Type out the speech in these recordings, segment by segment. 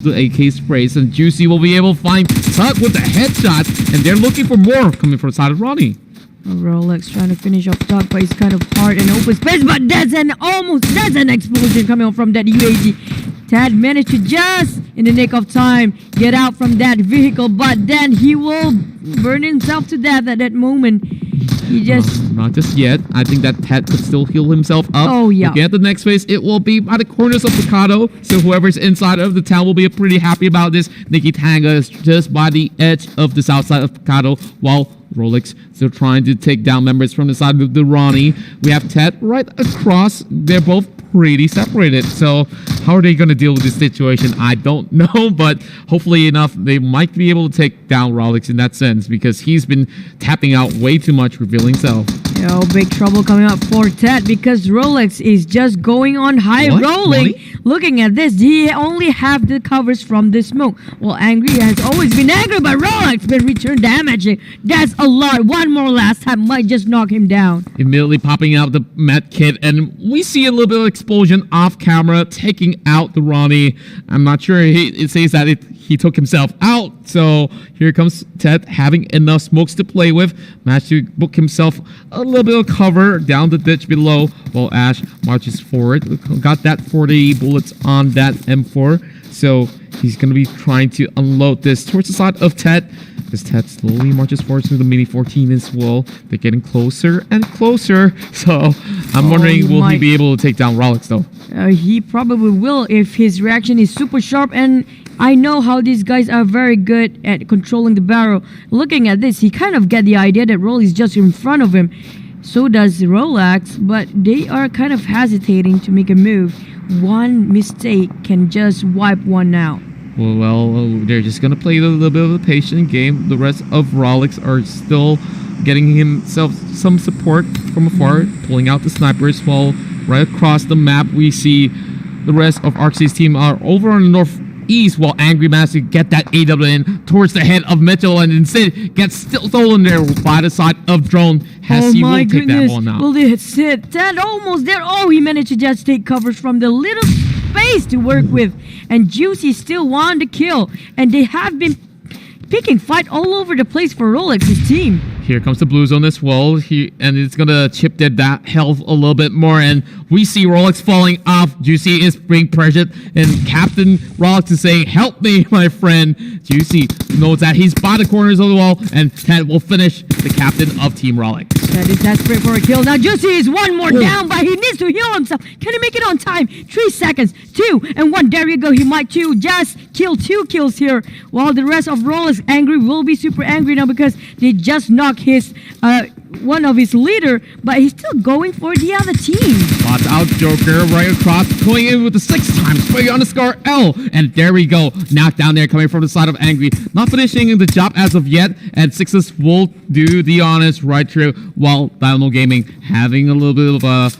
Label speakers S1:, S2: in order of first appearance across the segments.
S1: the AK sprays, and Juicy will be able to find Tuck with the headshot, and they're looking for more coming from the side of Rawknee.
S2: Rolex trying to finish off Tuck, but he's kind of hard in open space, but that's an explosion coming from that UAG. Tad managed to just, in the nick of time, get out from that vehicle, but then he will burn himself to death at that moment. He just...
S1: Not just yet. I think that Tad could still heal himself up.
S2: Oh, yeah.
S1: Looking at the next phase, it will be by the corners of Picado. So whoever's inside of the town will be pretty happy about this. Nikki Tanga is just by the edge of the south side of Picado, while Rolex still trying to take down members from the side of the Rawknee. We have Ted right across. They're both pretty separated. So how are they going to deal with this situation? I don't know, but hopefully enough, they might be able to take down Rolex in that sense, because he's been tapping out way too much, revealing self.
S2: Yo, big trouble coming up for Ted, because Rolex is just going on high rolling. Looking at this, he only have the covers from the smoke. Well, Angry has always been angry, but Rolex been return damaging. That's a lot. One more last time might just knock him down.
S1: Immediately popping out the med kit, and we see a little bit of explosion off camera, taking out the Rawknee. I'm not sure. It says that he took himself out. So here comes Ted having enough smokes to play with. Managed to book himself a little bit of cover down the ditch below, while Ash marches forward. Got that 40 bullets on that M4. So he's going to be trying to unload this towards the side of Ted, as Ted slowly marches forward to the Mini 14 as well. They're getting closer and closer. So I'm wondering, will he be able to take down Rolex though?
S2: He probably will if his reaction is super sharp, and I know how these guys are very good at controlling the barrel. Looking at this, he kind of get the idea that Roll is just in front of him. So does Rolex, but they are kind of hesitating to make a move. One mistake can just wipe one out.
S1: Well, they're just going to play a little bit of a patient game. The rest of Rolex are still getting himself some support from afar, pulling out the snipers, while right across the map we see the rest of Arxie's team are over on the northeast, while Angry managed to get that AWN towards the head of Mitchell, and instead gets still stolen there by the side of Drone.
S2: Oh my goodness. Well, that's it. That almost there. Oh, he managed to just take covers from the little space to work with, and Juicy still wanted to kill, and they have been picking fight all over the place for Rolex's team.
S1: Here comes the blue zone as well, and it's gonna chip that health a little bit more, and we see Rolex falling off. Juicy is being pressured, and Captain Rolex is saying, "Help me, my friend." Juicy knows that he's by the corners of the wall, and Ted will finish the captain of Team Rolex.
S2: Ted is desperate for a kill. Now Juicy is one more down, but he needs to heal himself. Can he make it on time? 3 seconds, 2 and 1. There you go. He might just kill 2 kills here, while the rest of Rolex Angry will be super angry now, because they just knocked his one of his leader, but he's still going for the other team.
S1: Spots out Joker right across, going in with the 6 times spray on the scar L, and there we go, knocked down there coming from the side of Angry, not finishing the job as of yet, and Sixes will do the honest right through, while Dynamo Gaming having a little bit of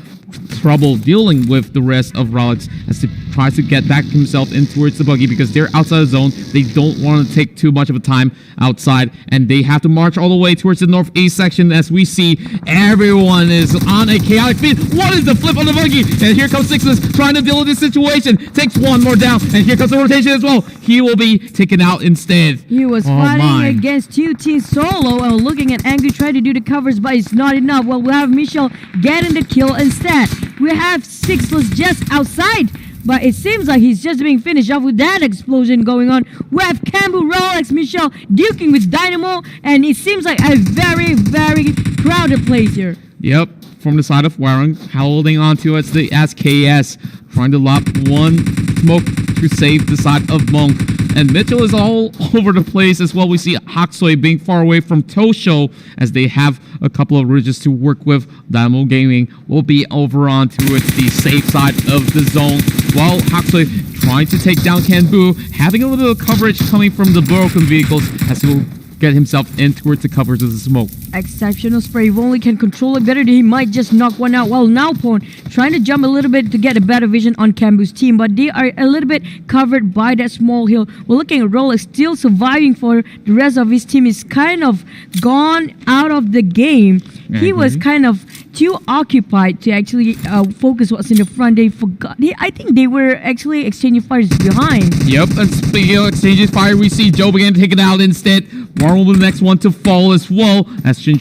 S1: trouble dealing with the rest of Rolex as he tries to get back himself in towards the buggy, because they're outside the zone. They don't want to take too much of a time outside, and they have to march all the way towards the northeast section, as we see everyone is on a chaotic speed. What is the flip on the buggy? And here comes Sixes trying to deal with this situation. Takes one more down, and here comes the rotation as well. He will be taken out instead.
S2: He was fighting against 2 teams solo, and looking at Angry trying to do the covers, but it's not enough. Well, we have Michelle getting the kill instead. We have Sixless just outside, but it seems like he's just being finished off with that explosion going on. We have Cambu, Rolex, Michelle duking with Dynamo, and it seems like a very, very crowded place here.
S1: Yep, from the side of Warren, holding on to it's the SKS, trying to lob one smoke to save the side of Monk. And Mitchell is all over the place as well. We see Haksoi being far away from Tosho, as they have a couple of ridges to work with. Dynamo Gaming will be over on towards the safe side of the zone, while Haksoi trying to take down Kanbu, having a little bit of coverage coming from the broken vehicles, as he will get himself in towards the covers of the smoke.
S2: Exceptional spray. If only can control it better, he might just knock one out. Well, now Pwn trying to jump a little bit to get a better vision on Cambu's team, but they are a little bit covered by that small hill. We're looking at Rolex still surviving, for the rest of his team is kind of gone out of the game. He was kind of too occupied to actually focus what's in the front. They forgot. I think they were actually exchanging fires behind.
S1: Yep, and speaking of exchanging fire, we see Joe begin to take it out instead. Warren will be the next one to fall as well, as Shin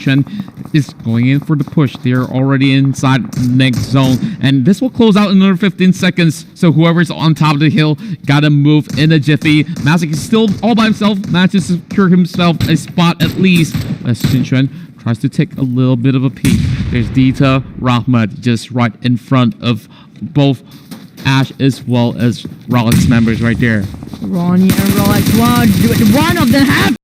S1: is going in for the push. They're already inside the next zone, and this will close out in another 15 seconds. So whoever's on top of the hill gotta move in a jiffy. Mazik is still all by himself, manages to secure himself a spot at least, as Shin tries to take a little bit of a peek. There's Dita Rahmat just right in front of both Ash as well as Rolex members right there.
S2: Ronnie and Rolex, one of them have